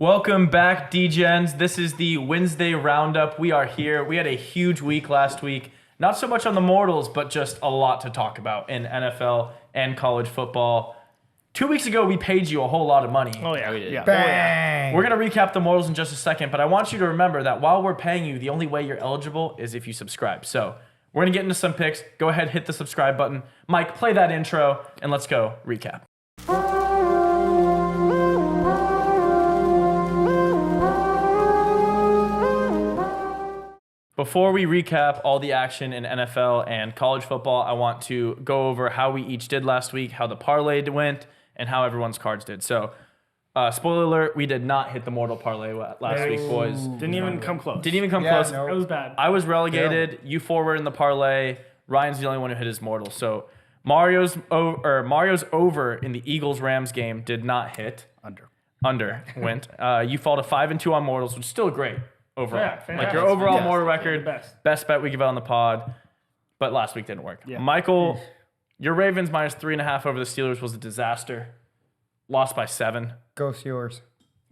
Welcome back, Degens. This is the Wednesday roundup. We are here. We had a huge week last week. Not so much on the mortals, but just a lot to talk about in NFL and college football. 2 weeks ago, we paid you a whole lot of money. Oh, yeah, we did. Yeah. Bang! We're going to recap the mortals in just a second, but I want you to remember that while we're paying you, the only way you're eligible is if you subscribe. So we're going to get into some picks. Go ahead, hit the subscribe button. Mike, play that intro, and let's go recap. Before we recap all the action in NFL and college football, I want to go over how we each did last week, how the parlay went, and how everyone's cards did. So, spoiler alert, we did not hit the mortal parlay last week, boys. Didn't even come close. Didn't even come close. No. It was bad. I was relegated. You four were in the parlay. Ryan's the only one who hit his mortal. So, Mario's over in the Eagles-Rams game did not hit. Under went. You fall to 5-2 on mortals, which is still great. Overall. Yeah, fantastic. Like your overall Fantastic. mortal record, best bet we give out on the pod, but last week didn't work. Yeah. Michael, your Ravens minus 3.5 over the Steelers was a disaster. Lost by 7. Go Steelers.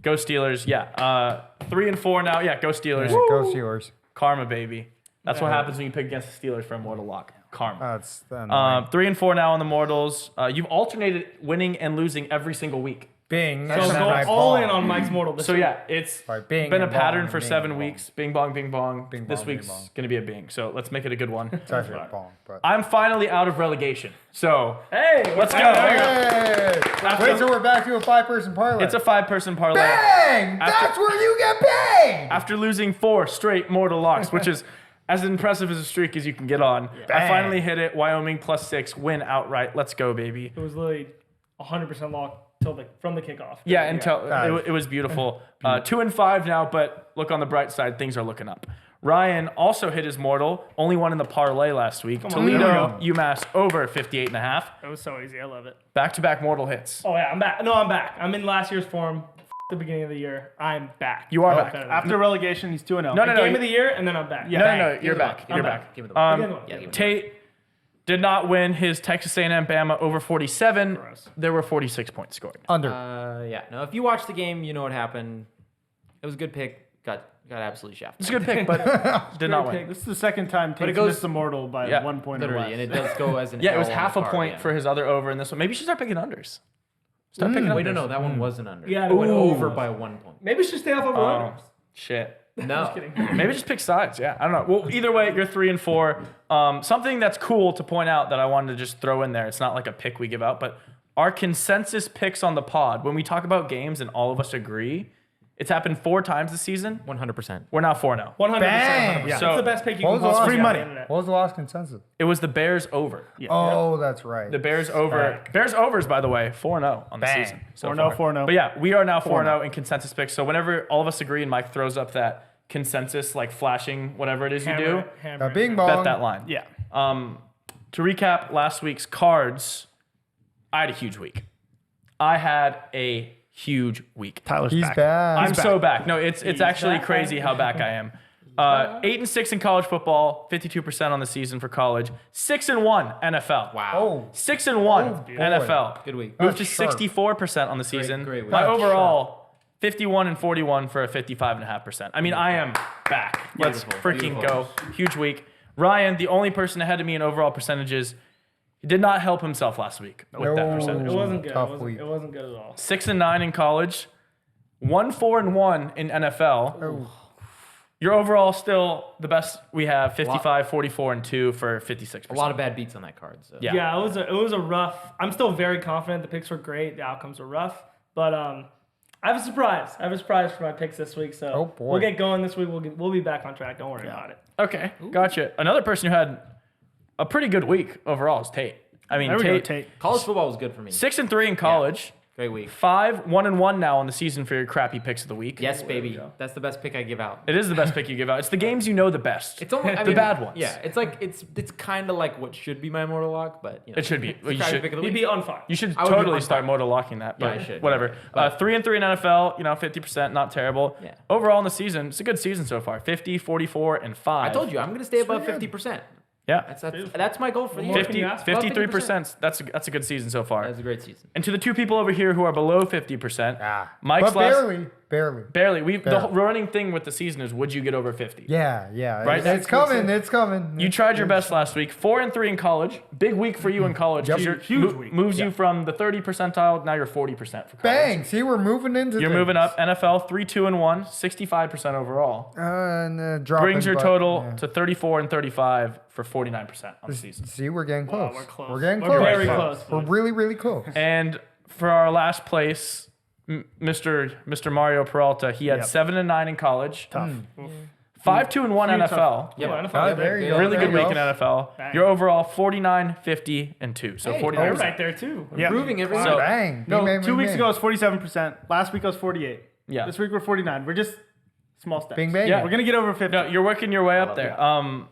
Go Steelers. Yeah. 3-4 now. Yeah. Go Steelers. Yeah, go Steelers. Karma, baby. That's what happens when you pick against the Steelers for a mortal lock. Karma. That's annoying. 3-4 now on the mortals. You've alternated winning and losing every single week. Bing. So That's go not my all fault. in on Mike's mortal this So week. yeah, it's Right, bing been a and pattern bong, for bing 7 and weeks. Bing bong, bing bong. Bing This bong, bing week's bong. gonna be a bing. So let's make it a good one. It's actually a bong, but. I'm finally out of relegation. So Hey, let's go. Hey! Wait, so we're back to a 5-person parlay. It's a 5-person parlay. Bang! That's where you get bang! After losing 4 straight mortal locks, which is as impressive as a streak as you can get on. I Bang. finally hit it. Wyoming +6, win outright. Let's go, baby. it was literally 100% locked from the kickoff. Yeah, until Nice. it was beautiful. 2-5 now, but look on the bright side, things are looking up. Ryan also hit his mortal, only one in the parlay last week. on, Toledo, UMass over 58.5. It was so easy. I love it. Back-to-back mortal hits. Oh, yeah, I'm back. No, I'm back. I'm in last year's form. The beginning of the year. I'm back. You are back. After relegation, he's 2-0. No, Game of the year, and then I'm back. No, you're back. You're back. Give it the ball. Give it the ball. Tate did not win his Texas A&M Bama over 47. Gross. There were 46 points scored. Under. Yeah. No, if you watch the game, you know what happened. It was a good pick. Got absolutely shafted. It's a good pick, but did not win. This is the second time Tate's it goes- missed the mortal by Yeah, 1 point or Literally, less. and it does go as an Yeah, it was L on half the a card, point yeah. for his other over in this one. Maybe you should start picking unders. Start picking Wait, unders. no, that one wasn't under. Yeah, it went ooh. over by 1 point. Maybe we should stay off of Oh, runners. shit. No. Maybe just pick sides. Yeah, I don't know. Well, either way, you're 3-4. Something that's cool to point out that I wanted to just throw in there. It's not like a pick we give out, but our consensus picks on the pod, when we talk about games and all of us agree, it's happened 4 times this season. 100%. We're now 4-0. 100%. Bang! Yeah. So- It's the best pick you What can was the last possibly free get on money? the internet. What was the last consensus? It was the Bears over. Oh, that's right. The Bears over. Bears overs, by the way, 4-0 on the Bang. season. So 4-0, far. 4-0. But yeah, we are now 4-0 in consensus picks. So whenever all of us agree and Mike throws up that consensus, like flashing whatever it is you do, Hammer. Bing bong. bet that line. Yeah. To recap last week's cards, I had a huge week. I had a huge week. Tyler's He's back. back. I'm so back. No, it's actually back. crazy how back I am. 8-6 in college football, 52% on the season for college. 6-1 NFL. Wow. Oh, 6-1 boy. NFL. Good week. Moved to That's sharp. 64% on the season. great week. My That's overall, 51-41 for a 55.5%. I mean, I am back. Let's Beautiful. freaking Beautiful. go. Huge week. Ryan, the only person ahead of me in overall percentages, he did not help himself last week with that No. percentage. It wasn't good. Tough It week. wasn't good at all. 6-9 in college, 1-4-1 in NFL. Oh. Your overall still the best we have, 55, 44, and 2 for 56%. A lot of bad beats on that card. So. Yeah. Yeah, it was a rough. I'm still very confident. The picks were great. The outcomes were rough, but I have a surprise. I have a surprise for my picks this week. So Oh, boy. we'll get going this week. We'll be back on track. Don't worry about it. Okay, gotcha. Another person who had a pretty good week overall is Tate. I mean, There we go, Tate, Tate. College football was good for me. 6-3 in college, Great week. 5-1-1 now on the season for your crappy picks of the week. Yes, baby. That's the best pick I give out. It is the best pick you give out. It's the games you know the best. It's only the bad ones. Yeah, it's like it's kind of like what should be my mortal lock, but you know, It should be. it's Well, you crappy should- pick of the You'd week. be on fire. You should I would be totally on start fire. motor locking that. Yeah, But I should. Whatever. But- 3-3 in NFL, 50%, not terrible. Yeah. Overall in the season, it's a good season so far. 50, 44, and 5. I told you I'm gonna stay above 50%. Yeah. That's my goal for the year. 50, Above 53%. That's a good season so far. That's a great season. And to the two people over here who are below 50%, Ah. Mike's But last barely. Barely. Barely. The Barely. running thing with the season is, would you get over 50? Yeah. Right? It's coming. It's coming. You tried your best last week. 4-3 in college. Big week for you in college. Yep. 'cause you're- Huge week. Moves you from the 30 percentile. Now you're 40% for college. Bang. See, we're moving into You're things. moving up. NFL 3-2-1, 65% overall. And dropping, Brings your but, total yeah. to 34-35 for 50% on the season. See, we're getting close. we're close. We're getting We're close. very close. We're really, really close. And for our last place, Mr. Mario Peralta, he had Yep. 7-9 in college. Tough. 5-2-1 Few NFL. Yeah, NFL. Oh, there you go. Really There good you week go. in NFL. Bang. Your overall 49, 50, and 2. So Hey, 49. You're right there too. Yeah. Improving every So- week. Bang. No, Bing, bang, 2 bing, weeks bang. ago it was 47%. Last week it was 48. Yeah. This week we're 49. We're just small steps. Bing, bang. Yeah. We're gonna get over 50. No, you're working your way up love there. that.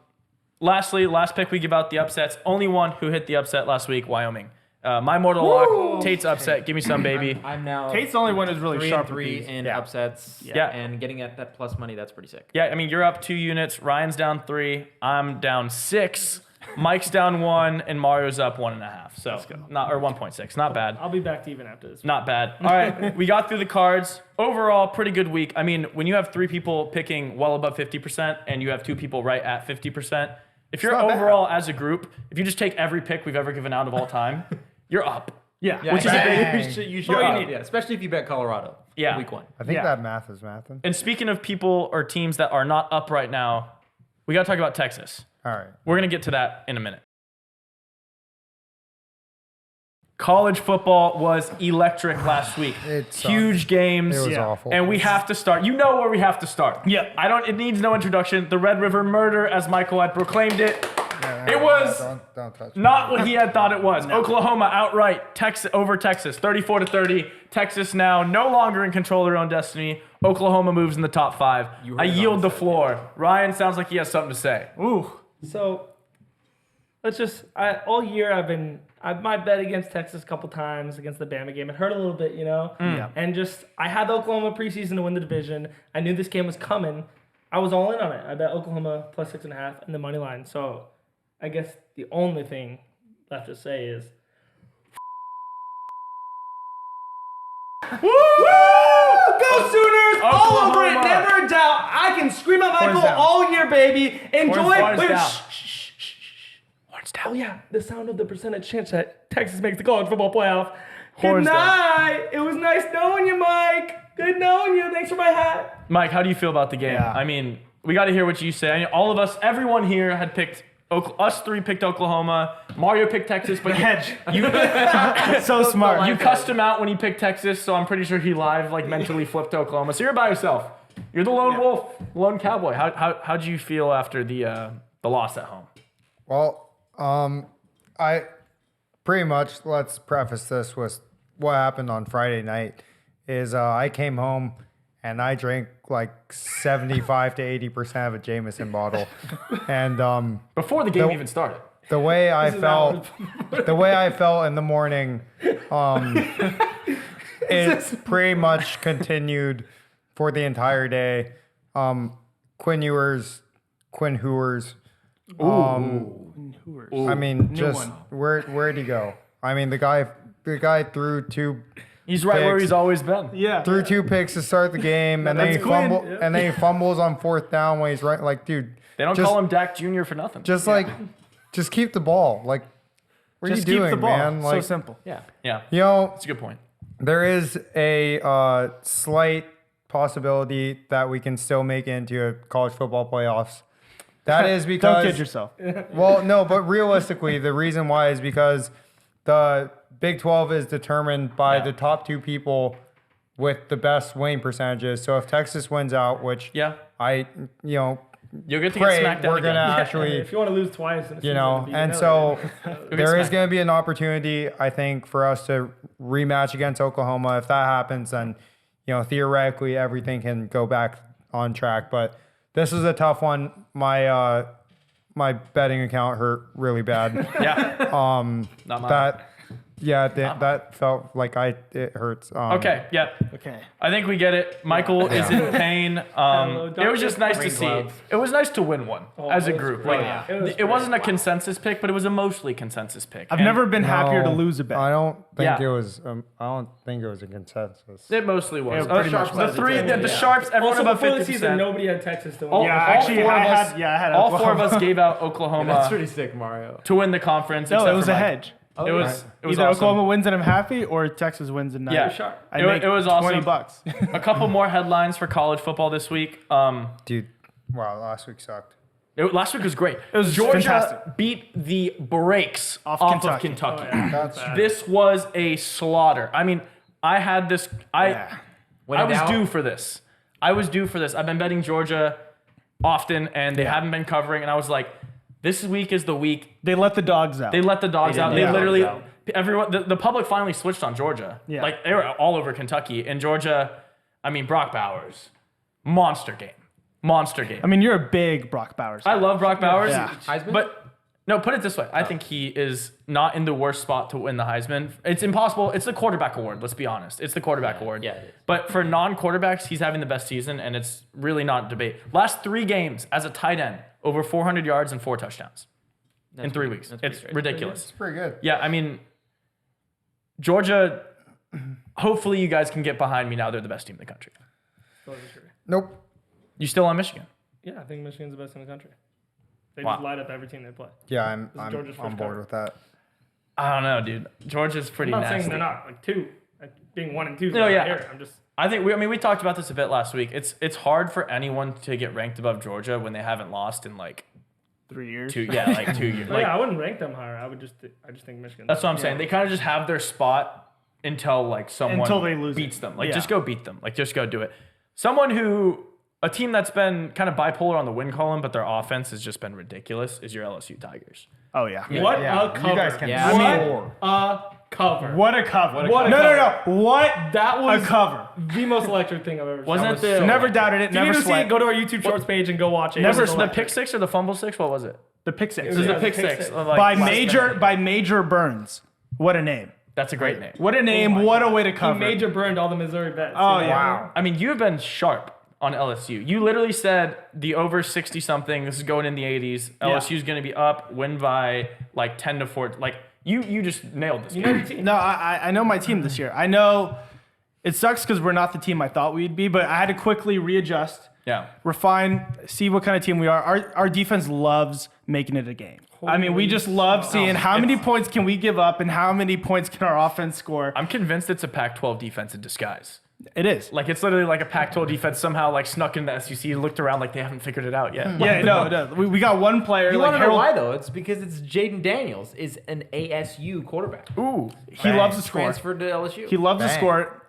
Lastly, last pick we give out the upsets. Only one who hit the upset last week, Wyoming. My mortal lock, Tate's upset. Give me some, baby. I'm now Tate's the only one who's really 3 sharp and with 3 these. in Yeah. upsets. Yeah. And getting at that plus money, that's pretty sick. Yeah, I mean, you're up 2 units. Ryan's down 3. I'm down 6. Mike's down 1, and Mario's up 1.5. So not or 1.6. Not bad. I'll be back to even after this. Not bad. All right, we got through the cards. Overall, pretty good week. I mean, when you have 3 people picking well above 50% and you have 2 people right at 50%, if you're not bad. overall as a group, if you just take every pick we've ever given out of all time, you're up. Yeah. Which is a Bang. big. You should You're up. yeah, especially if you bet Colorado. Yeah. Week 1. I think Yeah. that math is mathing. And speaking of people or teams that are not up right now, we got to talk about Texas. All right. We're going to get to that in a minute. College football was electric last week. It sucked. Huge games. It was Yeah. awful. And we have to start. You know where we have to start. Yeah. It needs no introduction. The Red River Murder, as Michael had proclaimed it. Yeah, It was Don't touch. not what he had thought it was. Oklahoma outright over Texas, 34-30. Texas now no longer in control of their own destiny. Oklahoma moves in the top 5. You heard I it on yield the the floor. Ryan sounds like he has something to say. Ooh. So all year I might bet against Texas a couple times against the Bama game. It hurt a little bit, Yeah. And I had the Oklahoma preseason to win the division. I knew this game was coming. I was all in on it. I bet Oklahoma plus 6.5 in the money line. So I guess the only thing left to say is Woo! Go Sooners! All over it, Oklahoma. never a doubt. I can scream at Michael down. all year, baby. Enjoy. Horns Wait, down. Horns down. Oh yeah, the sound of the percentage chance that Texas makes the college football playoff. Horns Good down. night. It was nice knowing you, Mike. Good knowing you. Thanks for my hat. Mike, how do you feel about the game? Yeah. I mean, we got to hear what you say. I mean, all of us, everyone here had picked, us 3 picked Oklahoma. Mario picked Texas, but So smart. you cussed him out when he picked Texas, so I'm pretty sure he mentally flipped to Oklahoma. So you're by yourself. You're the lone wolf, lone cowboy. How'd you feel after the loss at home? Well, I pretty much, let's preface this with what happened on Friday night is I came home and I drank like 75 to 80% of a Jameson bottle. And Before the game The- even started. the way I felt in the morning, it pretty much continued for the entire day. Quinn Ewers. I mean, New just one. where'd he go? I mean, the guy threw two He's right where Picks. he's always been. Yeah. threw 2 picks to start the game, and then he That's Quinn. fumbled, and then he fumbles on 4th down when he's right. Like, dude, They don't just, call him Dak Jr. for nothing. just just keep the ball. Like, what Just are you keep doing, the ball. man? So Like, simple. yeah, you know, that's a good point. there is a slight possibility that we can still make it into a college football playoffs. That is because Don't kid yourself. well, no, but realistically, the reason why is because the Big 12 is determined by the top 2 people with the best winning percentages. So if Texas wins out, which Yeah, you'll get to pray get smacked down we're gonna again. actually, If you want to lose twice, in a season, and beat so get there is smacked. going to be an opportunity, I think, for us to rematch against Oklahoma. If that happens, then theoretically everything can go back on track. But this is a tough one. My betting account hurt really bad. Yeah, not mine. Yeah, that felt like it hurts. Okay, yeah. Okay. I think we get it. Michael is in pain. It was just nice to see. gloves. It was nice to win one as a it was group. great. Like Yeah. It was it wasn't a consensus pick, but it was a mostly consensus pick. I've And never been happier to No, lose a bet. I don't think Yeah. it was. I don't think it was a consensus. It mostly was. Yeah, pretty much The was. three, the sharps, everyone Also, about before the season, 50%. nobody had Texas to win. All- Yeah, all actually, four of I us- had All four of Oklahoma. us gave out That's Oklahoma pretty sick, Mario. to win the conference. No, except it was for a Mike. hedge. It was Either awesome. Oklahoma wins and I'm happy, or Texas wins and Yeah. Sharp. I It wa- make it was awesome. $20. A couple more headlines for college football this week. Dude, wow, last week sucked. Last week was great. It was Georgia fantastic. beat the brakes Off of Kentucky. Kentucky. Oh, yeah. That's This was a slaughter. I mean, I had this. Yeah. When I in was doubt- due for this. I've been betting Georgia often, and they haven't been covering. And I was like, this week is the week. They let the dogs out. They let the dogs They out. did They let the literally, dogs everyone, the public finally switched on Georgia. Yeah. Like they were all over Kentucky. And Georgia, I mean, Brock Bowers, monster game. I mean, you're a big Brock Bowers I fan. love Brock Bowers, Yeah. Heisman? but no, put it this way. I think he is not in the worst spot to win the Heisman. It's impossible. It's the quarterback award. Let's be honest. It's the quarterback award. Yeah, it is. But for non-quarterbacks, he's having the best season, and it's really not debate. Last 3 games as a tight end, over 400 yards and 4 touchdowns in 3 weeks. that's pretty It's great. ridiculous. It's pretty good. Yeah, I mean, Georgia, hopefully you guys can get behind me now. They're the best team in the country. Nope. You still on Michigan? Yeah, I think Michigan's the best in the country. They Wow. just light up every team they play. Yeah, I'm Georgia's on first board cover. with that. I don't know, dude. Georgia's pretty I'm not nasty. saying they're not like 2. Like, being 1 and 2. No, yeah. Here. I'm just. I think we talked about this a bit last week. It's hard for anyone to get ranked above Georgia when they haven't lost in like 3 years. 2 years. But Like, yeah, I wouldn't rank them higher. I just think Michigan. that's what I'm saying. They kind of just have their spot until like someone Until they lose beats it. them. Like Yeah. just go beat them. Like just go do it. A team that's been kind of bipolar on the win column, but their offense has just been ridiculous, is your LSU Tigers. Oh, yeah. What Yeah, a cover. you guys can Yeah, score. A cover. What a cover. What a No. What That was a cover. the most electric thing I've ever seen. Wasn't I it was the- so Never electric. doubted it. If you Never need to see it, sweat. go to our YouTube Shorts page and go watch it. Never It was The electric. pick six or the fumble six? What was it? The pick six. It was Yeah, the pick six. Like, by last minute. Major Burns. What a name. That's a great name. What a name. What a way to He cover. major burned all the Missouri bets. Oh, you know? yeah. Wow. I mean, you have been sharp on LSU. You literally said the over 60 something. This is going in the 80s. LSU is going to be up, win by like 10 to 4. Like you just nailed this. You know your team. No, I know my team this year. I know it sucks because we're not the team I thought we'd be, but I had to quickly readjust, Yeah. refine, see what kind of team we are. Our defense loves making it a game. I mean, we just love seeing how many points can we give up and how many points can our offense score. I'm convinced it's a Pac-12 defense in disguise. It is. Like it's literally like a Pac-12 defense somehow like snuck into the SEC, looked around like they haven't figured it out yet. Yeah, no. We got one player. You like want to know Harold, why though? It's because it's Jaden Daniels is an ASU quarterback. Ooh. he loves to score. Transferred to LSU. He loves to Bang. score.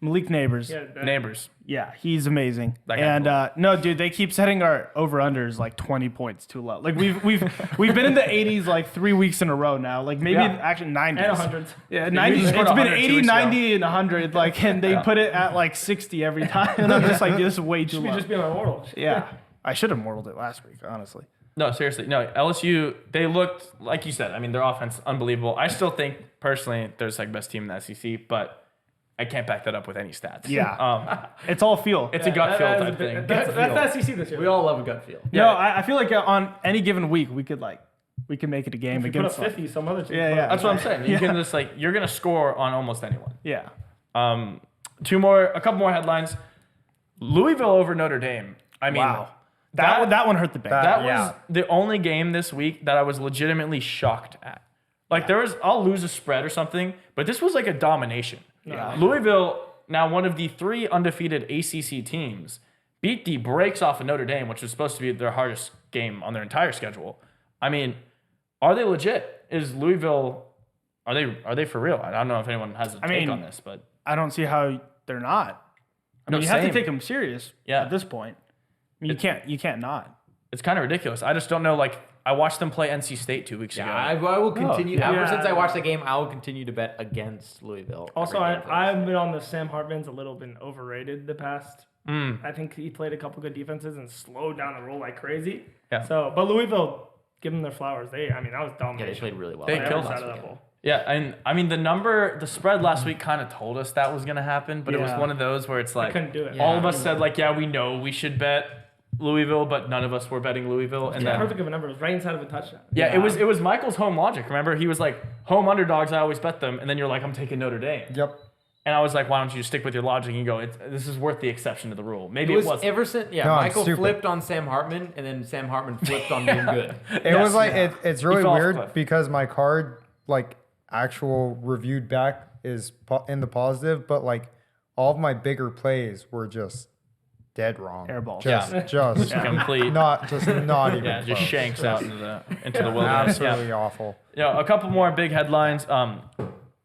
Malik Neighbors. Yeah, that- Neighbors. Yeah, he's amazing. That guy And no, dude, they keep setting our over/unders like 20 points too low. Like we've been in the 80s like 3 weeks in a row now. Like maybe Yeah. actually 90s. And 100s. Yeah, we 90s. just scored It's been 100 2 80, weeks ago. 90, and 100. Like, and they put it at like 60 every time. And I'm just like, this is way too We low. just be on immortal. Yeah, I should have mortaled it last week, honestly. No, seriously. No, LSU, they looked, like you said, I mean, their offense, unbelievable. I still think, personally, they're the best team in the SEC, but I can't back that up with any stats. Yeah. It's all feel. It's a gut feel type thing. That's the SEC this year. We all love a gut feel. No, I feel like on any given week we could make it a game If you put up against. 50, some other team. Yeah. That's what I'm saying. You can just like, you're going to score on almost anyone. Yeah. A couple more headlines. Louisville over Notre Dame. I mean, Wow. That one hurt the bank. that was Yeah. the only game this week that I was legitimately shocked at. Like I'll lose a spread or something, but this was like a domination. Yeah. Louisville, now one of the 3 undefeated ACC teams, beat the brakes off of Notre Dame, which was supposed to be their hardest game on their entire schedule. I mean, are they legit? Is Louisville, are they for real? I don't know if anyone has a take mean, on this, but I don't see how they're not. I mean, No, you have same. to take them serious. Yeah. At this point, I mean, you can't not. it's kind of ridiculous. I just don't know. Like, I watched them play NC State 2 weeks ago. I will continue. yeah. Ever since I watched the game, I will continue to bet against Louisville. Also, every game for this. I've been on the Sam Hartman's a little bit overrated the past. Mm. I think he played a couple good defenses and slowed down the roll like crazy. Yeah. So, but Louisville, give them their flowers. That was domination. Yeah, they played really well. They on every killed side us. of that ball. Yeah, and I mean the spread last week kind of told us that was gonna happen, but it was Yeah. one of those where it's like couldn't do it. all of us said like, yeah, we know we should bet Louisville, but none of us were betting Louisville, and then Perfect of a number. It was right inside of a touchdown. yeah, it was Michael's home logic. Remember, he was like home underdogs. I always bet them, and then you're like, I'm taking Notre Dame. Yep. And I was like, why don't you stick with your logic and go, this is worth the exception to the rule. Maybe it It was wasn't. Everson. Yeah, No, I'm Michael stupid. flipped on Sam Hartman, and then Sam Hartman flipped on being good. It was like it's really fell off a weird cliff. because my card like actual reviewed back is in the positive, but like all of my bigger plays were just dead wrong. Airballs. Just Complete. not even Yeah, just close. shanks out into the wilderness. Yeah. Absolutely awful. A couple more big headlines.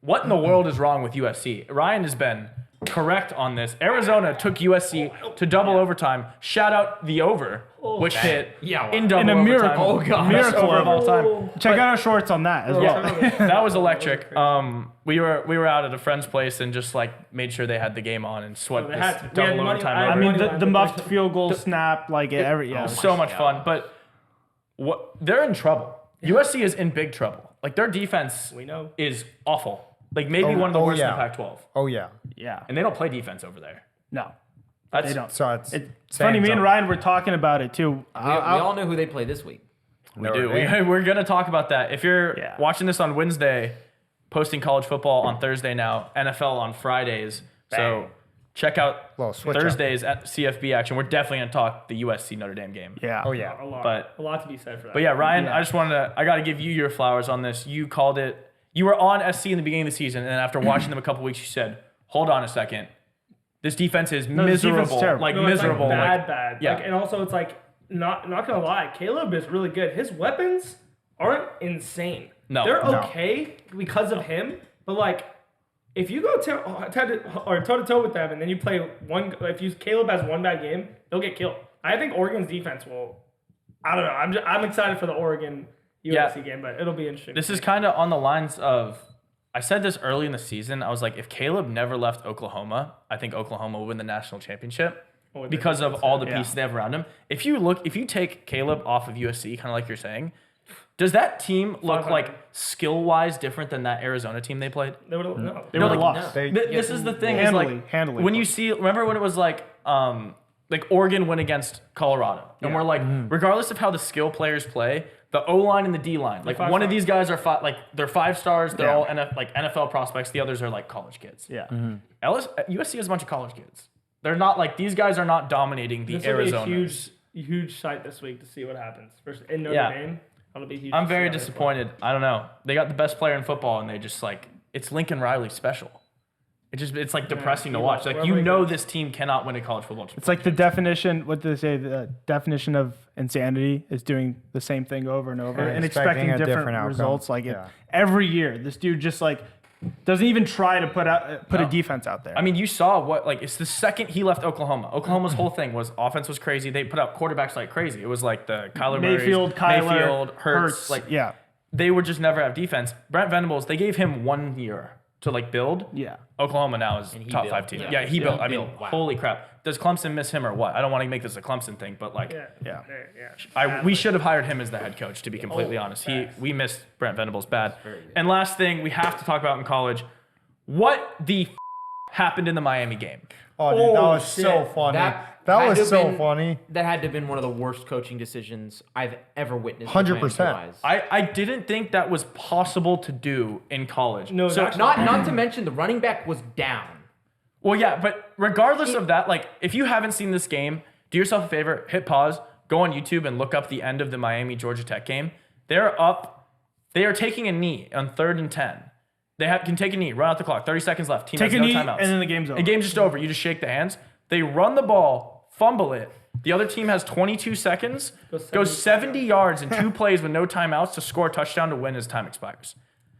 What in the world is wrong with USC? Ryan has been correct on this. Arizona took USC to double overtime. Shout out the over, which hit in double In a overtime. miracle. Oh god, Miracle over of all time. Check out our shorts on that as well. Yeah, that was electric. We were out at a friend's place and just like made sure they had the game on and sweat they this had to. We had double money- overtime. I over. I mean, Money line, the but muffed there's- field goal snap, like So much fun, but they're in trouble. USC is in big trouble. Like their defense We know. is awful. Like maybe one of the worst in the Pac-12, Oh yeah. Yeah. and they don't play defense over there. No. That's, They don't. So it's It's same funny, me and zone. Ryan were talking about it too. We all know who they play this week. We do. We're gonna talk about that. If you're Yeah. watching this on Wednesday, posting college football on Thursday now, NFL on Fridays. So check out Little switch up. Thursdays at CFB action. We're definitely gonna talk the USC Notre Dame game. Yeah. Oh yeah. A lot. But- a lot to be said for that. But yeah, Ryan, I just I got to give you your flowers on this. You called it. You were on SC in the beginning of the season, and then after watching them a couple weeks, you said, "Hold on a second, this defense is this defense is miserable, terrible. like No, it's miserable." like bad. Yeah. Like, and also, it's like not gonna lie, Caleb is really good. His weapons aren't insane. No. They're No. okay because of him. But like, if you go toe to toe with them, and then you play Caleb has one bad game, they'll get killed. I think Oregon's defense will. I don't know. I'm excited for the Oregon USC game, but it'll be interesting. This is kind of on the lines of. I said this early in the season. I was like, if Caleb never left Oklahoma, I think Oklahoma will win the national championship because of all the pieces they have around him. If you take Caleb off of USC, kind of like you're saying, does that team look like skill-wise different than that Arizona team they played? They would no. They were like, lost. They- This is the thing. Handily when you lost. see, remember when it was like Oregon went against Colorado, and we're like, regardless of how the skill players play, the O line and the D line, like one of these guys are they're 5 stars. They're all NFL prospects. The others are like college kids. Yeah. USC has a bunch of college kids. They're not like these guys are not dominating the This will be a Arizona. huge sight this week to see what happens. In Notre Yeah. Dame, that'll be huge. I'm to see very how they play. disappointed. I don't know. They got the best player in football, and they just like it's Lincoln Riley special. It's like depressing to he watch. will. Like Wherever he this team cannot win a college football championship. It's like the definition, what do they say? The definition of insanity is doing the same thing over and over and expecting a different different outcome. results. Like Yeah. every year, this dude just like doesn't even try to put a defense out there. I mean, you saw it's the second he left Oklahoma. Oklahoma's whole thing was offense was crazy. They put out quarterbacks like crazy. It was like the Kyler Mayfield, Murray's, Kyler, Mayfield, Hurts. Like yeah, they would just never have defense. Brent Venables, they gave him 1 year to like build. yeah. Oklahoma now is he top built. 5 team. Yeah. Yeah, he Yeah, built. I he mean, built. Wow. holy crap. Does Clemson miss him or what? I don't want to make this a Clemson thing, but like Yeah. we should have hired him as the head coach, to be completely honest. We missed Brent Venables bad. And last thing we have to talk about in college, what the happened in the Miami game? Oh, dude, that Oh, was so shit. funny. That That had to was have so been- funny. That had to have been one of the worst coaching decisions I've ever witnessed. 100%. with my eyes. I didn't think that was possible to do in college. No, so that's Not to mention the running back was down. well, yeah, but regardless of that, like if you haven't seen this game, do yourself a favor, hit pause, go on YouTube and look up the end of the Miami Georgia Tech game. They're up. They are taking a knee on 3rd and 10. They can take a knee, run out the clock, 30 seconds left. Team Take has a no knee, timeouts. and then the game's over. The game's just over. You just shake the hands. They run the ball, fumble it. The other team has 22 seconds, goes 70 yards in 2 plays with no timeouts to score a touchdown to win as time expires.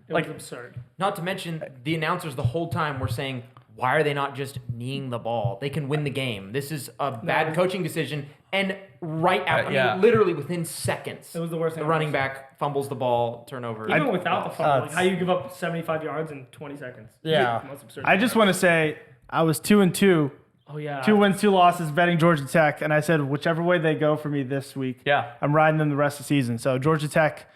It was absurd. Not to mention the announcers the whole time were saying, why are they not just kneeing the ball? They can win the game. This is a bad coaching decision. And right after, yeah. literally within seconds, It was the worst thing the I've running ever back fumbles the ball, turnover. Even without the fumble, like That's- how you give up 75 yards in 20 seconds. Yeah. It's the most absurd. I just want to say I was 2-2, Oh yeah. 2 wins, 2 losses, betting Georgia Tech, and I said whichever way they go for me this week, Yeah. I'm riding them the rest of the season. So Georgia Tech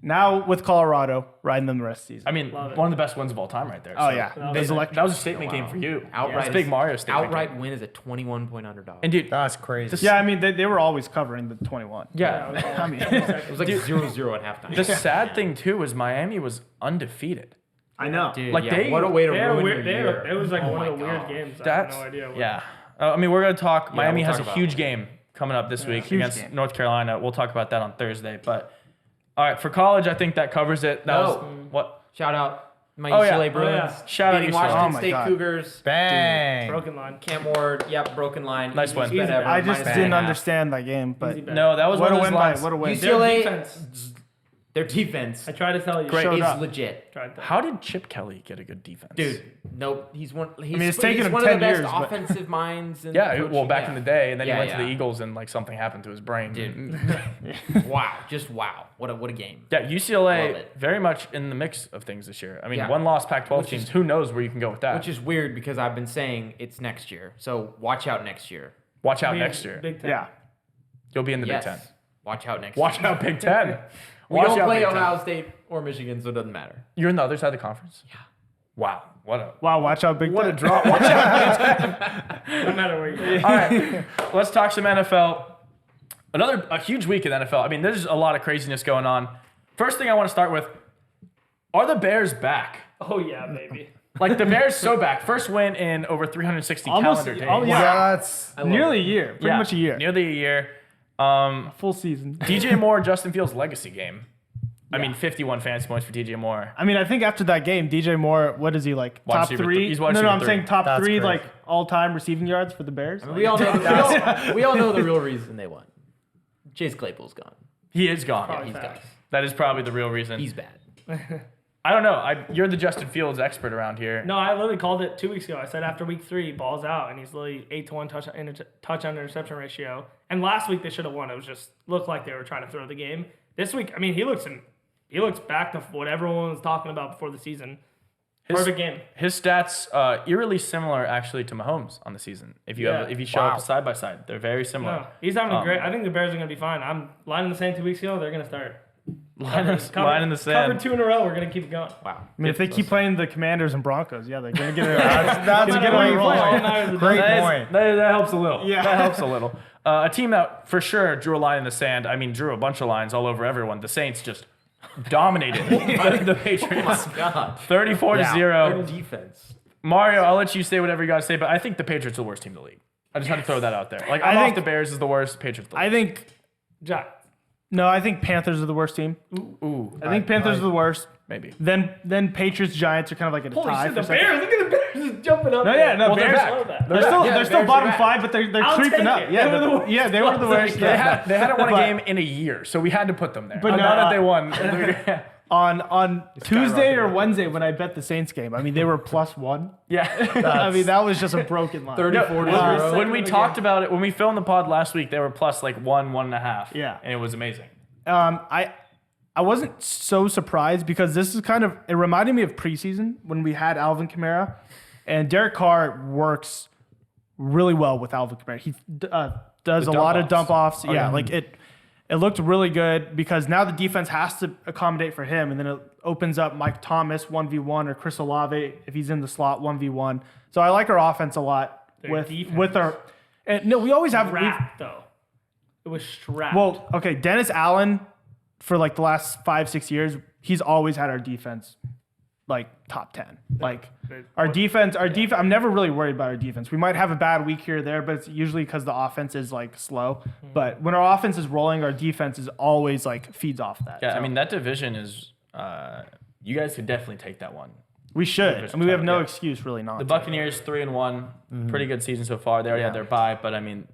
Now with Colorado, riding them the rest of the season. I mean, Love it. one of the best wins of all time right there. Oh, So yeah. That That's that was a statement game for you. Outright, It's a big Mario statement outright game. win is a 21-point underdog. And dude, That's crazy. Yeah, I mean, they were always covering the 21. yeah. I mean, It was like 0-0 at halftime. The sad thing too was Miami was undefeated. I know. Dude, Like, yeah, they- what a way to They had a ruin weird, your year. it was like Oh one of my the weird God. games. I That's have no idea. yeah. I mean, we're gonna talk. Miami we'll has talk a about huge it. game coming up this week huge against game. North Carolina. We'll talk about that on Thursday. But all right, for college, I think that covers it. That No. was what. Shout out my Oh, yeah. UCLA Oh, Bruins. yeah. Shout out beating UCLA. Washington Oh, my State God. Cougars. Bang. Broken line. Cam Ward, yep, broken line. Nice Easiest win. bet ever, I just minus didn't 2.5. understand that game, but Easy bet. No, that was what one a of those win by lines. what a win. UCLA Their defense. Their defense I tried to tell you. Great. Showed is up. legit. Tried to. How did Chip Kelly get a good defense? Dude, no, he's one. He's, mean, it's taken he's him one of the 10 best years, but- offensive minds. In Yeah, coaching. well, back in the day, and then Yeah, he went to the yeah. Eagles, and like something happened to his brain. Dude. Wow, just wow. What a game. Yeah, Love UCLA it. very much in the mix of things this year. I mean, Yeah. one loss Pac-12 Which teams. is- Who knows where you can go with that? Which is weird because I've been saying it's next year. So watch out next year. Watch out Big- next year. Big Ten. yeah. You'll be in the Yes. Big Ten. Watch out next Watch year. out, Big Ten. We Watch don't out, play Big Ten. Ohio State or Michigan, so it doesn't matter. You're in the other side of the conference. Yeah. Wow. Wow, watch out, Big What a Ten. drop. Watch out. No matter where you go. All right, let's talk some NFL. A huge week in NFL. I mean, there's a lot of craziness going on. First thing I want to start with: are the Bears back? Oh yeah, baby. Like the Bears so back. First win in over 360 Almost- calendar days. oh, Yeah, yeah. that's Nearly a year. Pretty much a year. Nearly a year. Full season. DJ Moore, Justin Fields' legacy game. I mean, 51 fantasy points for DJ Moore. I mean, I think after that game, DJ Moore, what is he like? Wide Top receiver three? he's wide No, receiver I'm three. saying top That's three, crazy. like all-time receiving yards for the Bears. We all know. We all know the real reason they won. Chase Claypool's gone. He is gone. Probably He's facts. gone. That is probably the real reason. He's bad. I don't know. You're the Justin Fields expert around here. No, I literally called it 2 weeks ago. I said after week 3, ball's out, and he's literally 8-to-1 touchdown interception ratio. And last week they should have won. It was just looked like they were trying to throw the game. This week, I mean, he looks back to what everyone was talking about before the season. Perfect game. His stats eerily similar actually to Mahomes on the season. If you show up side by side, they're very similar. No, he's having a great. I think the Bears are going to be fine. I'm lining the sand 2 weeks ago. They're going to start. Line in the sand. Covered 2 in a row. We're going to keep it going. Wow. I mean, if they keep playing the Commanders and Broncos, yeah, they're gonna get it. that's a Gonna great roll all point. night as a Great dog. point. That helps a little. Yeah. That helps a little. A team that for sure drew a line in the sand. I mean, drew a bunch of lines all over everyone. The Saints just dominated the Patriots. God. 34-0. Defense. Mario, I'll let you say whatever you got to say, but I think the Patriots are the worst team in the league. I just had to throw that out there. Like, I'm I off think- the Bears is the worst. Patriots. I think Jack. no, I think Panthers are the worst team. Ooh, I think Panthers are the worst. maybe. Then Patriots Giants are kind of like a Holy tie. shit, for the second. Bears. Look at the Bears just jumping up. No, yeah, no, Well, they're Bears. back. Love that. They're still Yeah, they're the still Bears are bottom back. 5, but they're I'll creeping take up. it. Yeah, They were the yeah, they were the worst. They hadn't won a But- game in a year, so we had to put them there. But But no, now that they won, On Tuesday or skyrocketed. Wednesday when I bet the Saints game, I mean they were +1. yeah. I mean that was just a broken line. 34 to When- 0. when we talked about it, when we filmed the pod last week, they were plus like 1.5. Yeah. and it was amazing. I wasn't so surprised because this is kind of it reminded me of preseason when we had Alvin Kamara, and Derek Carr works really well with Alvin Kamara. He does a dump lot of offs. dump offs. Oh, yeah, yeah. like it looked really good because now the defense has to accommodate for him, and then it opens up Mike Thomas 1v1 or Chris Olave if he's in the slot 1v1. So I like our offense a lot Their defense. with our. And no, we always have. we've- Strapped, though. It was strapped. Well, okay, Dennis Allen, for like the last 5-6 years, he's always had our defense like top 10. Like our defense, I'm never really worried about our defense. We might have a bad week here or there, but it's usually because the offense is like slow. But when our offense is rolling, our defense is always like feeds off that. Yeah, I So mean that division is. You guys could definitely take that one. we should. I mean, we have no Yeah. excuse really not. The to. Buccaneers 3-1, pretty good season so far. They already had their bye, but I mean,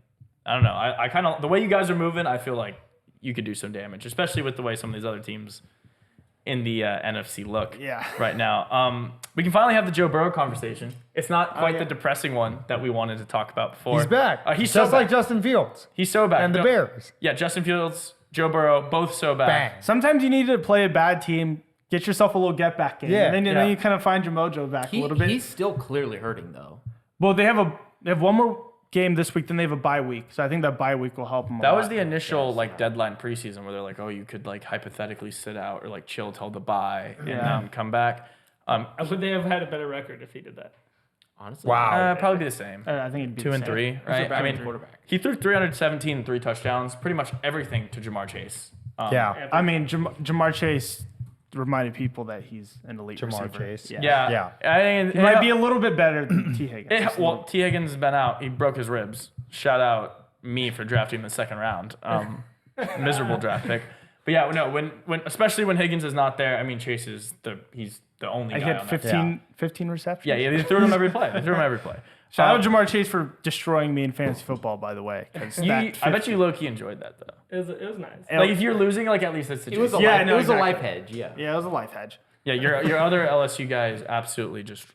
I don't know. I kind of the way you guys are moving, I feel like you could do some damage, especially with the way some of these other teams in the NFC look Yeah. right now. We can finally have the Joe Burrow conversation. It's not quite yeah. the depressing one that we wanted to talk about before. He's back. He's just so like back. Justin Fields He's so back. and the No- Bears. Yeah, Justin Fields, Joe Burrow, both so back. Bang. Sometimes you need to play a bad team, get yourself a little get back game, Yeah. and then you kind of find your mojo back a little bit. He's still clearly hurting though. Well, they have one more game this week, then they have a bye week. So I think that bye week will help them. That was the initial like deadline preseason where they're like, oh, you could like hypothetically sit out or like chill till the bye and then come back. Would they have had a better record if he did that? Honestly. Wow. Probably be the same. I think it'd be 2 the and same. 3, right? I mean, quarterback. he threw 317 and 3 touchdowns, pretty much everything to Jamar Chase. Yeah. I mean, Jamar Chase reminded people that he's an elite Jamar receiver. Chase. Yeah. Yeah. I think He might be a little bit better than T. Higgins. well, T. Higgins has been out. He broke his ribs. Shout out me for drafting him in the second round. Miserable draft pick. But yeah, no, when especially when Higgins is not there, I mean, Chase is he's the only I guy hit on that. 15 receptions. Yeah, they threw him every play. Shout out Jamar Chase for destroying me in fantasy football, by the way. 'cause I that bet you low-key enjoyed that, though. It was nice. Like, if you're losing, like, at least it's the It was a Chase. Yeah, life, no, it was exactly. a life hedge. Yeah. Yeah, it was a life hedge. Yeah, your other LSU guys absolutely just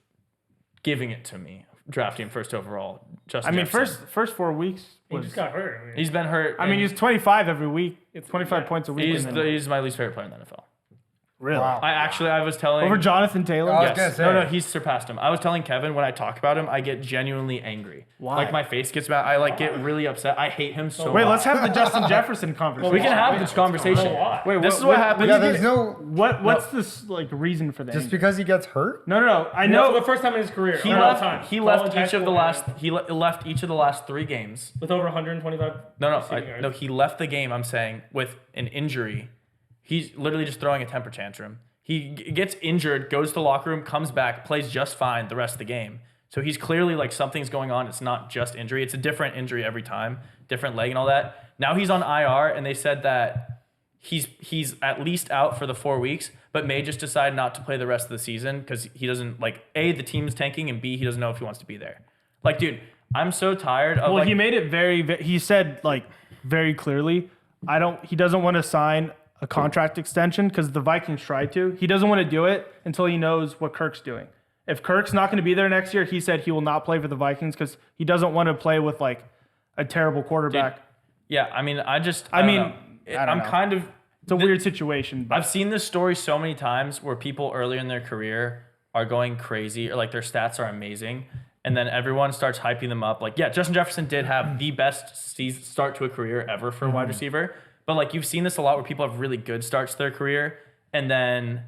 giving it to me, drafting first overall. Justin I mean, Jefferson. first 4 weeks He was. just got hurt. I mean, He's been hurt. I mean, and he's 25 every week. It's- 25 yeah. points a week. he's, and then- he's my least favorite player in the NFL. really? Wow. I was telling Over Jonathan Taylor? I was Yes. gonna say. No, he's surpassed him. I was telling Kevin when I talk about him, I get genuinely angry. Why? Like my face gets bad. I like get really upset. I hate him so Wait, much. let's have the Justin Jefferson conversation. We can have this conversation. why? Wait, This is what happens. Yeah, there's no What's this like reason for that? just because he gets hurt. No. I no, for know. the first time in his career. He of all left. time. He College, left high each of the school, last. He left each of the last 3 games. with over 125. receiving yards. No. He left the game. I'm saying with an injury. He's literally just throwing a temper tantrum. He gets injured, goes to the locker room, comes back, plays just fine the rest of the game. So he's clearly like something's going on. It's not just injury. It's a different injury every time, different leg and all that. Now he's on IR, and they said that he's at least out for the 4 weeks, but may just decide not to play the rest of the season because he doesn't like A, the team's tanking, and B, he doesn't know if he wants to be there. Like, dude, I'm so tired of Well, like, he made it he said like very clearly, he doesn't want to sign a contract extension because the Vikings tried to. He doesn't want to do it until he knows what Kirk's doing. If Kirk's not going to be there next year, he said he will not play for the Vikings because he doesn't want to play with like a terrible quarterback. yeah, I mean, I don't know. I don't know. kind of. It's a weird situation. But I've seen this story so many times where people earlier in their career are going crazy or like their stats are amazing. And then everyone starts hyping them up. Like, yeah, Justin Jefferson did have the best start to a career ever for a wide receiver. But like you've seen this a lot where people have really good starts to their career and then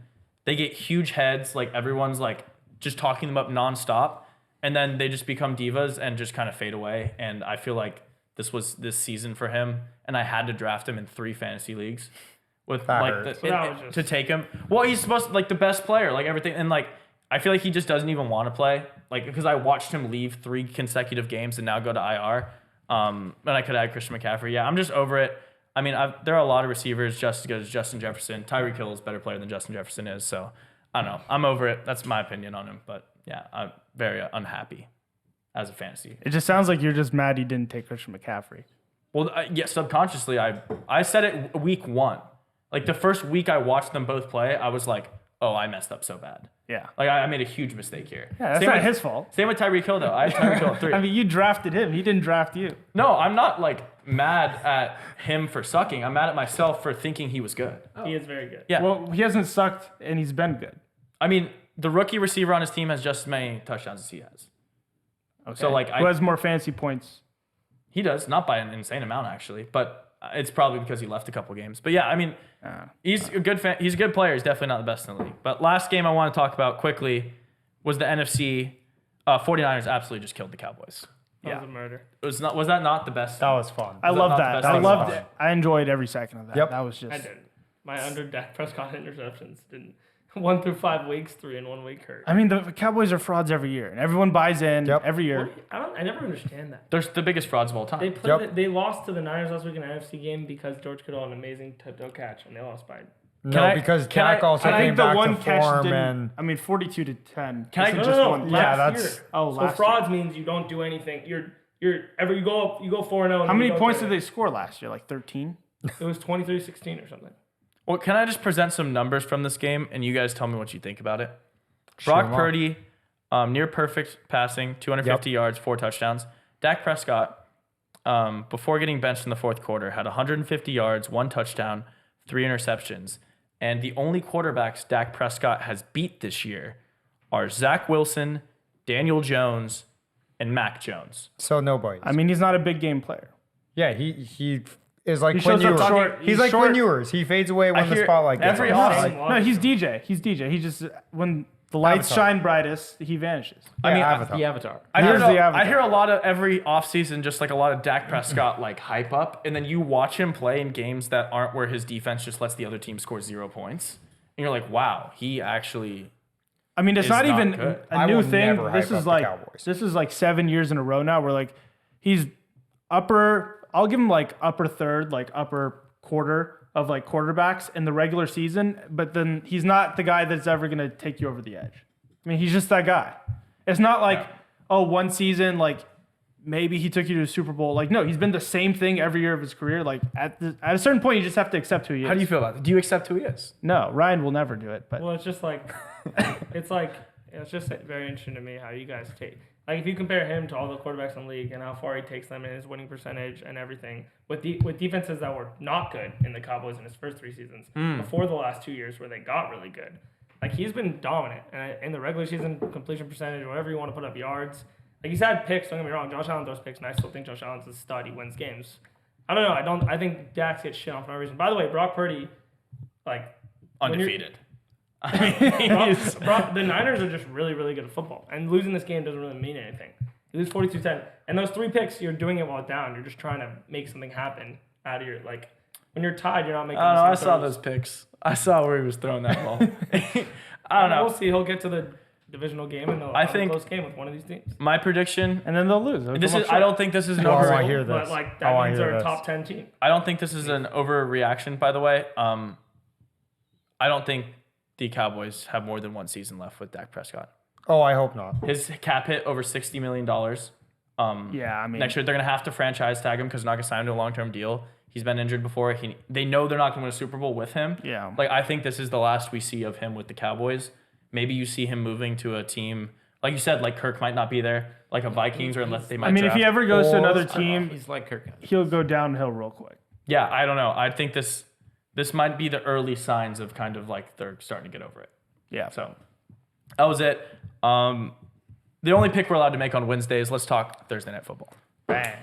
they get huge heads. Like everyone's like just talking them up nonstop. And then they just become divas and just kind of fade away. And I feel like this was this season for him. And I had to draft him in 3 fantasy leagues with That like hurts. So that was just- to take him. Well, he's supposed to like the best player, like everything. And like, I feel like he just doesn't even want to play. Like, because I watched him leave 3 consecutive games and now go to IR. And I could add Christian McCaffrey. Yeah, I'm just over it. I mean, there are a lot of receivers just as good as Justin Jefferson. Tyreek Hill is a better player than Justin Jefferson is. So, I don't know. I'm over it. That's my opinion on him. But, yeah, I'm very unhappy as a fantasy. it just sounds like you're just mad he didn't take Christian McCaffrey. Well, yeah, subconsciously, I said it week 1. Like, the first week I watched them both play, I was like, oh, I messed up so bad. Yeah. Like, I made a huge mistake here. Yeah, that's Same not with- his fault. Same with Tyreek Hill, though. I had Tyreek Hill at 3. I mean, you drafted him. He didn't draft you. No, I'm not like mad at him for sucking. I'm mad at myself for thinking he was good. He is very good. Yeah. Well, he hasn't sucked and he's been good. I mean, the rookie receiver on his team has just as many touchdowns as he has. Okay. So, like, who has more fantasy points? He does, not by an insane amount actually, but it's probably because he left a couple games. But yeah, I mean, he's a good he's a good player. He's definitely not the best in the league. But last game I want to talk about quickly was the NFC. 49ers absolutely just killed the Cowboys. That was a murder. Was that not the best? That was fun. I that love not the that. best I thing loved about it. I enjoyed every second of that. Yep. That was just. I did. My under Dak Prescott interceptions didn't. 1 through 5 weeks, 3 in 1 week hurt. I mean, the Cowboys are frauds every year, and everyone buys in Yep. every year. I never understand that. They're the biggest frauds of all time. They played. Yep. They lost to the Niners last week in an NFC game because George Kittle had an amazing toe catch, and they lost by. No, because Dak also I came think the back one to catch form didn't. and 42 to 10. Can I- Isn't No, just no, one. no, yeah, last that's year. Oh, So last frauds means you don't do anything. You go 4-0. How many points did they score last year? Like 13? It was 23-16 or something. Well, can I just present some numbers from this game and you guys tell me what you think about it? Shoot Brock 'em up. Purdy, near perfect passing, 250 yards, 4 touchdowns. Dak Prescott, before getting benched in the 4th quarter, had 150 yards, 1 touchdown, 3 interceptions. And the only quarterbacks Dak Prescott has beat this year are Zach Wilson, Daniel Jones, and Mac Jones. So nobody. I mean, he's not a big game player. Yeah, he is like He Quinn shows up Ewers. short. He's He's like short. Quinn Ewers. He fades away when the hear spotlight gets every on. off- Like, No, he's DJ. He's DJ. He just when the lights Avatar. shine brightest, he vanishes. I mean, Avatar. The Avatar. I hear, Here's the Avatar. I hear a lot of every offseason, just like a lot of Dak Prescott like hype up, and then you watch him play in games that aren't where his defense just lets the other team score 0 points, and you're like, wow, he actually. I mean, it's Is not not even good. a I new will thing. never This hype is up the Cowboys. this is like 7 years in a row now. Where like he's upper. I'll give him like upper third, like upper quarter of like quarterbacks in the regular season. But then he's not the guy that's ever gonna take you over the edge. I mean, he's just that guy. It's not like one season like maybe he took you to a Super Bowl. Like no, he's been the same thing every year of his career. Like at a certain point, you just have to accept who he is. How do you feel about it? Do you accept who he is? No, Ryan will never do it. But Well, it's just like, it's just very interesting to me how you guys take. Like, if you compare him to all the quarterbacks in the league and how far he takes them in his winning percentage and everything, with defenses that were not good in the Cowboys in his first 3 seasons, before the last 2 years where they got really good, like, he's been dominant. And in the regular season, completion percentage, whatever you want to put up yards, like, he's had picks, don't get me wrong, Josh Allen throws picks, and I still think Josh Allen's a stud, he wins games. I don't know, I think Dax gets shit on for no reason. By the way, Brock Purdy, like, when you're- Undefeated. I mean, the Niners are just really, really good at football. And losing this game doesn't really mean anything. You lose 42-10. And those 3 picks, you're doing it while down. You're just trying to make something happen out of your, like, when you're tied, you're not making I don't know. I the same saw throws. those picks. I saw where he was throwing that ball. I don't know. We'll see. He'll get to the divisional game and they'll I have a think- close game with one of these teams. My prediction. and then they'll lose. They'll This come is. up I short. don't think this is an Well, I over. wanna hear But, this. like, I that wanna means hear they're a this. top 10 team. I don't think this is an overreaction. By the way, I don't think the Cowboys have more than 1 season left with Dak Prescott. oh, I hope not. His cap hit over $60 million. Yeah, I mean, Next year they're gonna have to franchise tag him because they're not gonna sign him to a long-term deal. He's been injured before. They know they're not gonna win a Super Bowl with him. Yeah. Like I think this is the last we see of him with the Cowboys. Maybe you see him moving to a team like you said, like Kirk might not be there, like a Vikings, or unless they might. I mean, if he draft. ever goes to Or- another team, He's like Kirk Cousins. he'll go downhill real quick. Yeah, I don't know. I think this might be the early signs of kind of like they're starting to get over it. Yeah. So that was it. The only pick we're allowed to make on Wednesdays. Let's talk Thursday Night Football. Bang.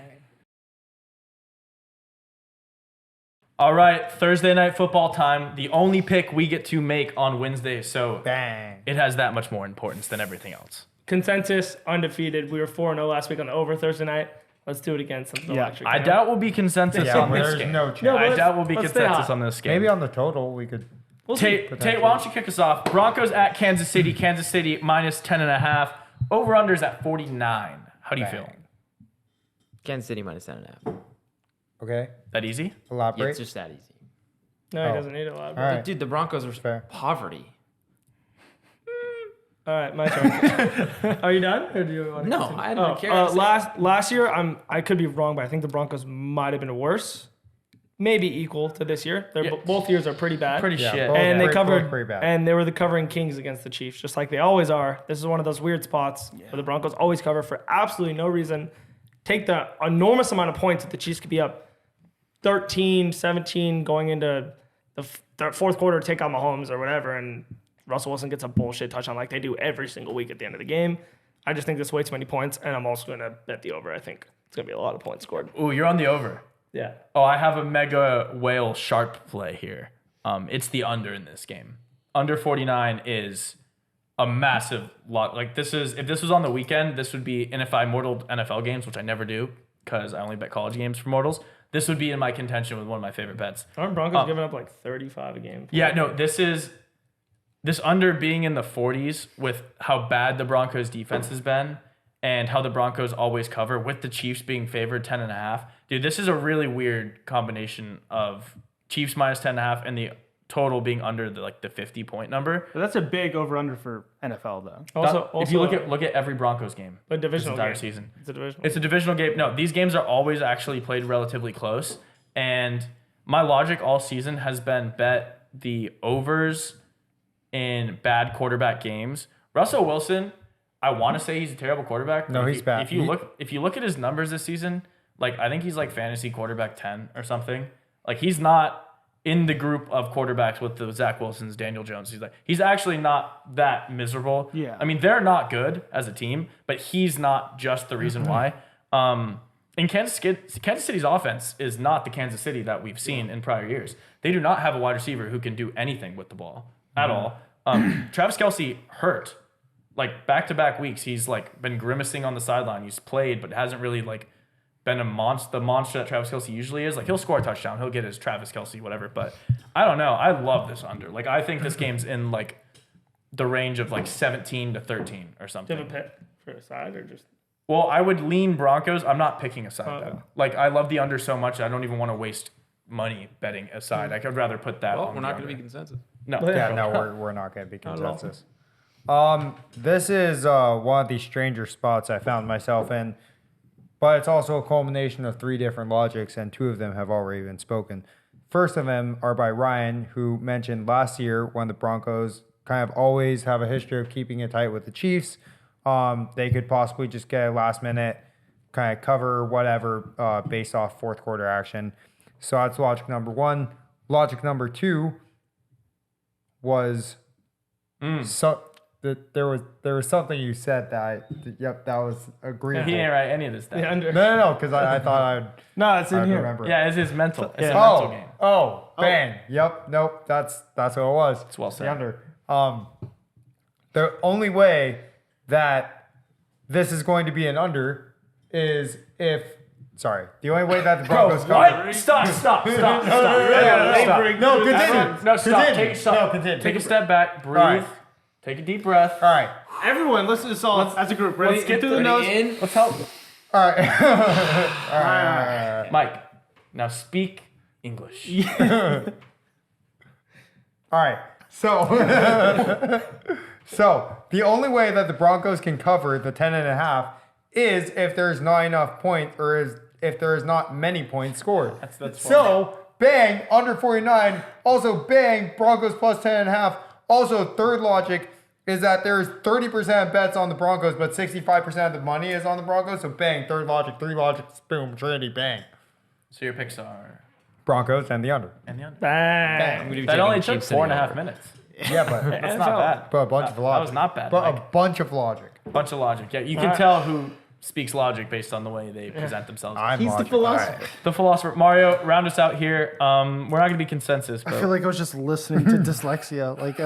All right, Thursday Night Football time. The only pick we get to make on Wednesdays. So Bang. it has that much more importance than everything else. Consensus, undefeated. We were 4-0 last week on the over Thursday night. Let's do it again. Something Yeah, electric. I you know? doubt we'll be consensus Yeah, on this there's game. no chance. No, I but doubt we'll be let's stay consensus hot. on this game. Maybe on the total we could. We'll see. Tate, why don't you kick us off? Broncos at Kansas City. Kansas City minus 10.5. Over-unders at 49. How do you feel? Kansas City minus 10.5. Okay. That easy? Yeah, Elaborate. it's just that easy. No, he Oh. doesn't need it a lot. All right. Dude, the Broncos are Fair. poverty. All right, my turn. Are you done, or do you want to? No, continue? I don't care. Last year, I could be wrong, but I think the Broncos might have been worse, maybe equal to this year. Yeah. Both years are pretty bad. Pretty Yeah, shit. both- And they Both covered, pretty bad. and they were the covering kings against the Chiefs, just like they always are. This is one of those weird spots where the Broncos always cover for absolutely no reason. Take the enormous amount of points that the Chiefs could be up 13, 17 going into the fourth quarter, take out Mahomes or whatever, and Russell Wilson gets a bullshit touchdown like they do every single week at the end of the game. I just think this way too many points, and I'm also going to bet the over. I think it's going to be a lot of points scored. Ooh, you're on the over. Yeah. Oh, I have a mega whale sharp play here. It's the under in this game. Under 49 is a massive lot. Like if this was on the weekend, this would be, and if I mortaled NFL games, which I never do because I only bet college games for mortals, this would be in my contention with one of my favorite bets. Aren't Broncos giving up like 35 a game? Yeah, no, this under being in the 40s with how bad the Broncos defense has been and how the Broncos always cover with the Chiefs being favored 10.5. Dude, this is a really weird combination of Chiefs minus 10.5 and the total being under the 50-point number. But that's a big over/under for NFL, though. Also, if you look at every Broncos game a this divisional entire game. season. It's a divisional. It's a divisional game. No, these games are always actually played relatively close. And my logic all season has been bet the overs in bad quarterback games. Russell Wilson, I want to say he's a terrible quarterback. No, but he's bad. If you look at his numbers this season, I think he's fantasy quarterback 10 or something. He's not in the group of quarterbacks with the Zach Wilsons, Daniel Jones. He's actually not that miserable. Yeah. I mean, they're not good as a team, but he's not just the reason why. In Kansas City's offense is not the Kansas City that we've seen in prior years. They do not have a wide receiver who can do anything with the ball at all. Travis Kelce hurt. Like back-to-back weeks, he's like been grimacing on the sideline. He's played, but hasn't really like been the monster that Travis Kelce usually is. Like he'll score a touchdown, he'll get his Travis Kelce, whatever. But I don't know. I love this under. Like I think this game's in like the range of like 17 to 13 or something. Do you have a pick for a side or just? Well, I would lean Broncos. I'm not picking a side Okay. though. Like I love the under so much, I don't even want to waste money betting a side. I could rather put that. Well, on we're the not going to under. be consensus. No. Yeah, no, we're not going to be Not at all. consensus. This is one of the stranger spots I found myself in, but it's also a culmination of 3 different logics, and 2 of them have already been spoken. First of them are by Ryan, who mentioned last year when the Broncos kind of always have a history of keeping it tight with the Chiefs. They could possibly just get a last minute kind of cover, whatever, based off fourth quarter action. So that's logic number 1. Logic number 2 was there was something you said that was agreeable. He didn't write any of this down. The under. No, because I thought I'd No, it's in I'd here. remember. Yeah, it's his mental. It's a mental game. Bang. Yep. Nope. That's what it was. It's well said. The under. The only way that this is going to be an under is if. Sorry. The only way that the Broncos What? Stop. Stop. No, continue. No, stop. Continue. Stop. Continue. Take a step back. Breathe. right. Take a deep breath. All right. Everyone, listen to this all as a group. Ready? Let's get through the the nose. In. Let's help. All right. All right. Mike, now speak English. All right. So the only way that the Broncos can cover the 10.5 is if there's not enough points, or if there is not many points scored. That's so bang, under 49. Also bang, Broncos plus 10.5. Also, third logic is that there's 30% bets on the Broncos, but 65% of the money is on the Broncos. So bang, third logic, 3 logics, boom, trinity, bang. So your picks are Broncos and the under. and the under. Bang. I'm gonna be That taking only the took Chiefs 4.5 over. minutes. Yeah, but That's not bad. but a bunch of logic. That was not bad. But Mike. a bunch of logic. Bunch of logic. Yeah, you can tell who speaks logic based on the way they present themselves. I'm He's the logic. philosopher. All right. The philosopher Mario, round us out here. We're not going to be consensus, but I feel like I was just listening to dyslexia. Like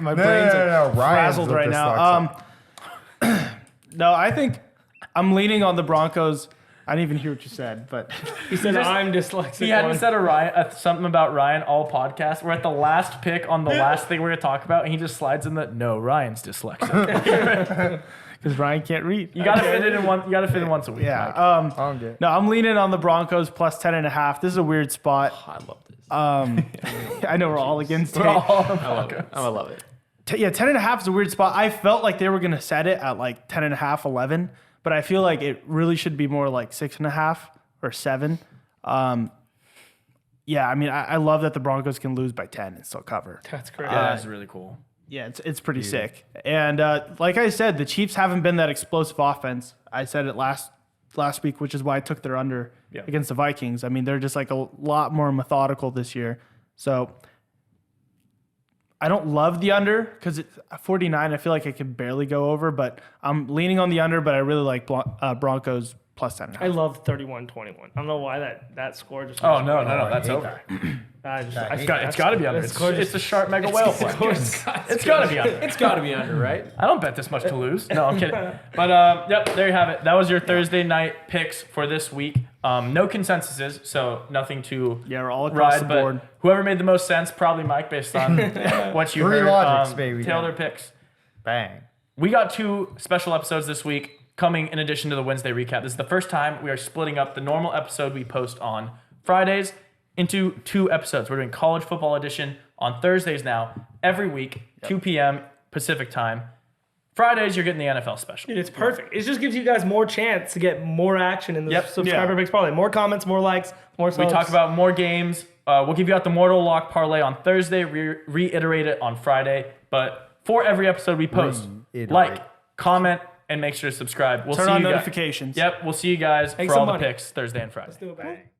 my No, brain's no. Ryan's frazzled the right now. dyslexia. No, I think I'm leaning on the Broncos. I didn't even hear what you said, but He said, I'm dyslexic. he hadn't one." said something about Ryan all podcast. We're at the last pick on the last thing we're going to talk about, and he just slides in the no. Ryan's dyslexic. because Ryan can't read. You got to fit it in one. You got to fit in once a week. Yeah. Mike. Okay. No, I'm leaning on the Broncos plus 10.5. This is a weird spot. I love this. I know we're all against it. We're all on the I love it. Broncos. I love it. Yeah, 10.5 is a weird spot. I felt like they were going to set it at like 10.5, 11, but I feel like it really should be more like 6.5 or 7. Yeah, I mean, I love that the Broncos can lose by 10 and still cover. That's great. Yeah, that's really cool. Yeah, it's pretty sick. And like I said, the Chiefs haven't been that explosive offense. I said it last week, which is why I took their under against the Vikings. I mean, they're just like a lot more methodical this year. So I don't love the under because it's 49. I feel like I could barely go over, but I'm leaning on the under, but I really like Broncos plus 10.5. I love 31-21. I don't know why that score just. Oh no, that's over. It's got to be under. It's a sharp mega whale play. It's got to be under. It's got to be under, right? I don't bet this much to lose. No, I'm kidding. But yep, there you have it. That was your Thursday night picks for this week. No consensuses, so nothing to Yeah, we're all across ride. the board. But whoever made the most sense, probably Mike, based on what you 3 heard. logics, baby. Taylor picks. Bang. We got 2 special episodes this week coming in addition to the Wednesday recap. This is the first time we are splitting up the normal episode we post on Fridays into 2 episodes. We're doing College Football Edition on Thursdays now, every week, 2 p.m. Pacific time. Fridays, you're getting the NFL special. Dude, it's perfect. It just gives you guys more chance to get more action in the Yep. subscriber picks parlay. More comments, more likes, more subs. We talk about more games. We'll give you out the Mortal Lock parlay on Thursday, reiterate it on Friday. But for every episode we post, like, comment, and make sure to subscribe. We'll Turn see on you guys. notifications. Yep, we'll see you guys Make for some all money. the picks Thursday and Friday. Let's do it, bang.